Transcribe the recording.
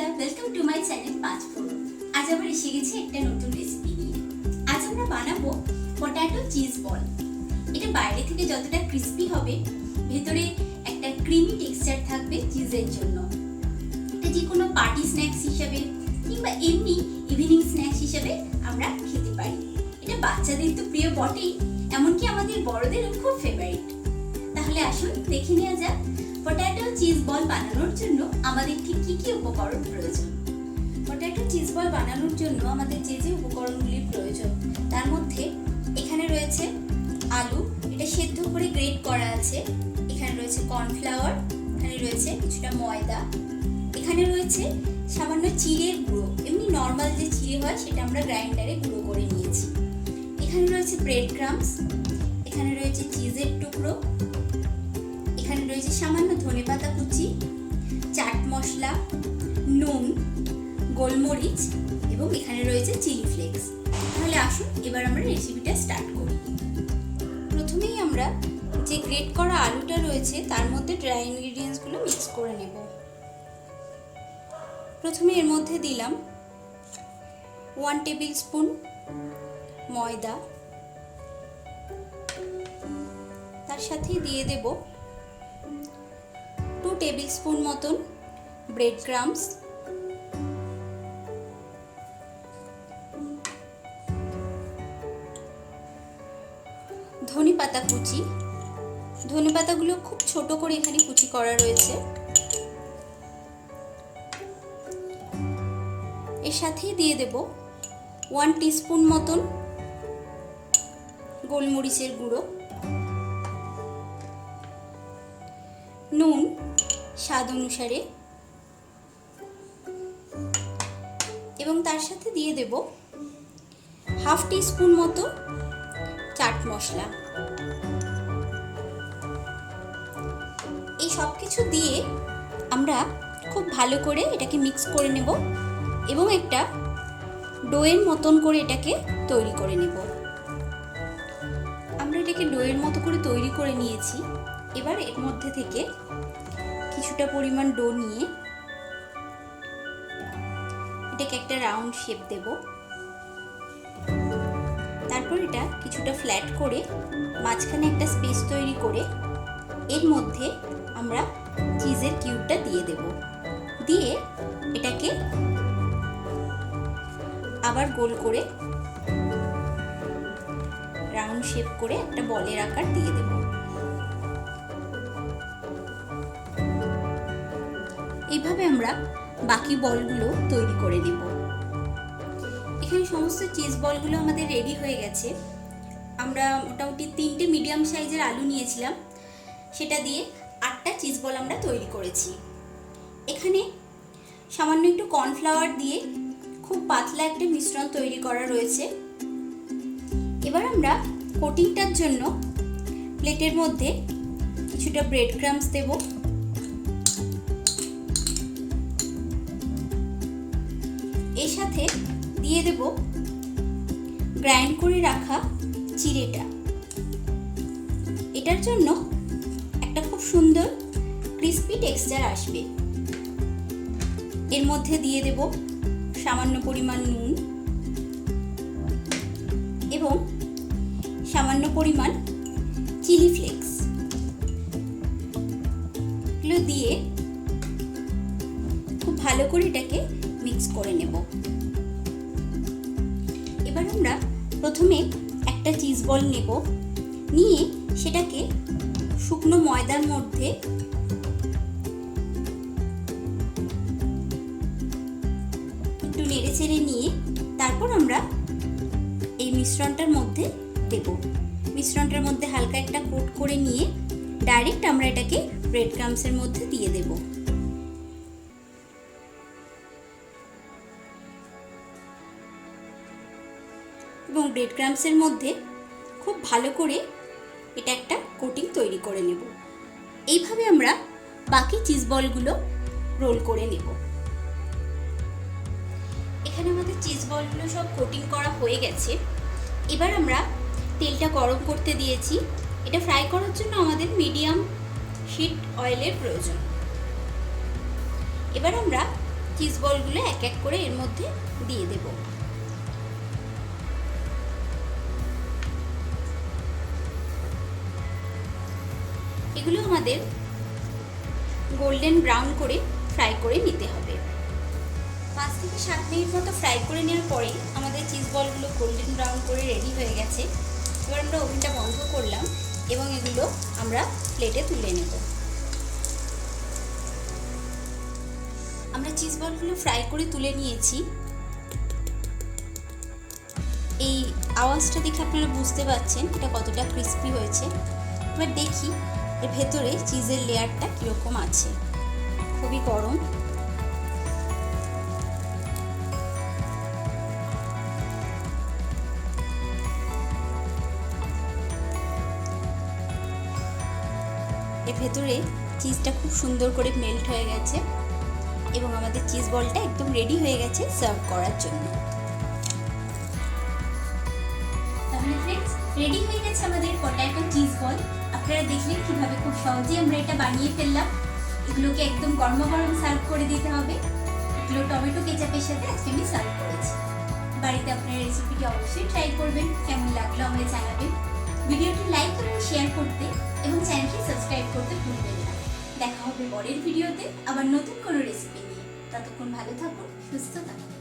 নমস্কার, welcome to my channel 5 ফোড়ন। আজ আবার এসে গেছি একটা নতুন রেসিপি নিয়ে। আজ আমরা বানাবো পটাটো চিজ বল। এটা বাইরে থেকে যতটা ক্রিস্পি হবে, ভেতরে একটা ক্রিমি টেক্সচার থাকবে চিজের জন্য। এটা যে কোনো পার্টি স্ন্যাক্স হিসেবে কিংবা এমনি ইভিনিং স্ন্যাক্স হিসেবে আমরা খেতে পারি। এটা বাচ্চাদের তো প্রিয় বটেই, এমনকি আমাদের বড়দেরও খুব ফেভারিট। তাহলে আসুন দেখে নেওয়া যাক পটাটো চিজ বল বানানোর জন্য আমাদের ঠিক কি কি উপকরণ প্রয়োজন। পটাটো চিজ বল বানানোর জন্য আমাদের যে যে উপকরণগুলির প্রয়োজন তার মধ্যে এখানে রয়েছে আলু, এটা সেদ্ধ করে গ্রেট করা আছে। এখানে রয়েছে কর্নফ্লাওয়ার, এখানে রয়েছে কিছুটা ময়দা, এখানে রয়েছে সামান্য চিড়ের গুঁড়ো, এমনি নর্মাল যে চিড়ে হয় সেটা আমরা গ্রাইন্ডারে গুঁড়ো করে নিয়েছি। এখানে রয়েছে ব্রেড ক্রাম্বস, এখানে রয়েছে চিজের টুকরো, এখানে রয়েছে সামান্য ধনেপাতা কুচি, চাট মশলা, নুন, গোলমরিচ এবং এখানে রয়েছে চিলি ফ্লেক্স। তাহলে আসুন এবার আমরা রেসিপিটা স্টার্ট করি। প্রথমেই আমরা যে গ্রেট করা আলুটা রয়েছে তার মধ্যে ড্রাই ইনগ্রেডিয়েন্টসগুলো মিক্স করে নেব। প্রথমে এর মধ্যে দিলাম 1 টেবিল স্পুন ময়দা, তার সাথে দিয়ে দেব 2 টেবিল স্পুন মতন ব্রেড ক্রাম্বস, ধনে পাতা কুচি, ধনে পাতাগুলো খুব ছোট করে এখানে কুচি করা রয়েছে। এর সাথেই দিয়ে দেব 1 টিস্পুন মতন গোলমরিচের গুঁড়ো, নুন স্বাদ অনুসারে এবং তার সাথে দিয়ে দেব 1/2 টিস্পুন মতো চাট মশলা। এই সব কিছু দিয়ে আমরা খুব ভালো করে এটাকে মিক্স করে নেব এবং একটা ডোয়ের মতন করে এটাকে তৈরি করে নেব। আমরা এটাকে ডোয়ের মতো করে তৈরি করে নিয়েছি। এবার এর মধ্যে থেকে কিছুটা পরিমাণ ডো নিয়ে এটাকে একটা রাউন্ড শেপ দেব। তারপর এটা কিছুটা ফ্ল্যাট করে মাঝখানে একটা স্পেস তৈরি করে এর মধ্যে আমরা চিজের কিউবটা দিয়ে দেব। দিয়ে এটাকে আবার গোল করে রাউন্ড শেপ করে একটা বলের আকার দিয়ে দেব। এইভাবে আমরা বাকি বলগুলো তৈরি করে নেব। এখানে সমস্ত চিজ বলগুলো আমাদের রেডি হয়ে গেছে। আমরা মোটামুটি 3টে মিডিয়াম সাইজের আলু নিয়েছিলাম, সেটা দিয়ে 8টা চিজ বল আমরা তৈরি করেছি। এখানে সামান্য একটু কর্নফ্লাওয়ার দিয়ে খুব পাতলা একটা মিশ্রণ তৈরি করা রয়েছে। এবার আমরা কোটিংটার জন্য প্লেটের মধ্যে কিছুটা ব্রেড ক্রাম্বস দেব, এর সাথে দিয়ে দেব গ্রাইন্ড করে রাখা চিড়েটা। এটার জন্য একটা খুব সুন্দর ক্রিস্পি টেক্সচার আসবে। এর মধ্যে দিয়ে দেব সামান্য পরিমাণ নুন এবং সামান্য পরিমাণ চিলি ফ্লেক্স। এগুলো দিয়ে খুব ভালো করে এটাকে মিক্স করে নেব। এবার আমরা প্রথমে একটা চিজ বল নেব, নিয়ে সেটাকে শুকনো ময়দার মধ্যে একটু নেড়ে চেড়ে নিয়ে তারপর আমরা এই মিশ্রণটার মধ্যে দেব। মিশ্রণটার মধ্যে হালকা একটা কোট করে নিয়ে ডাইরেক্ট আমরা এটাকে ব্রেড ক্রাম্বসের মধ্যে দিয়ে দেব। এবং ব্রেড ক্রাম্বসের মধ্যে খুব ভালো করে এটা একটা কোটিং তৈরি করে নেব। এইভাবে আমরা বাকি চিজ বলগুলো রোল করে নেব। এখানে আমাদের চিজ বলগুলো সব কোটিং করা হয়ে গেছে। এবার আমরা তেলটা গরম করতে দিয়েছি। এটা ফ্রাই করার জন্য আমাদের মিডিয়াম হিট অয়েলের প্রয়োজন। এবার আমরা চিজ বলগুলো এক এক করে এর মধ্যে দিয়ে দেব। এগুলো আমাদের গোল্ডেন ব্রাউন করে ফ্রাই করে নিতে হবে। 5 থেকে 7 মিনিট মতো ফ্রাই করে নেওয়ার পরেই আমাদের চিজ বলগুলো গোল্ডেন ব্রাউন করে রেডি হয়ে গেছে। এবার আমরা ওভেনটা বন্ধ করলাম এবং এগুলো আমরা প্লেটে তুলে নেব। আমরা চিজ বলগুলো ফ্রাই করে তুলে নিয়েছি। এই আওয়াজটা দেখে আপনারা বুঝতে পারছেন এটা কতটা ক্রিস্পি হয়েছে। এবার দেখি এর ভেতরে চিজের লেয়ারটা কীরকম আছে। খুবই গরম। এর ভেতরে চিজটা খুব সুন্দর করে মেল্ট হয়ে গেছে এবং আমাদের চিজ বলটা একদম রেডি হয়ে গেছে সার্ভ করার জন্য। তাহলে ফ্রেন্ডস, রেডি হয়ে গেছে আমাদের পটাটো চিজ বল। আপনারা দেখলেন কিভাবে খুব সহজেই আমরা এটা বানিয়ে ফেললাম। এগুলোকে একদম গরম গরম সার্ভ করে দিতে হবে। এগুলো টমেটো কেচাপের সাথে আজকে আমি সার্ভ করেছি। বাড়িতে আপনারা রেসিপিটি অবশ্যই ট্রাই করবেন। কেমন লাগলো আমাকে জানাবেন। ভিডিওটি লাইক এবং শেয়ার করতে এবং চ্যানেলটি সাবস্ক্রাইব করতে ভুলবেন না। দেখা হবে পরের ভিডিওতে আবার নতুন কোনো রেসিপি নিয়ে। ততক্ষণ ভালো থাকুন, সুস্থ থাকুন।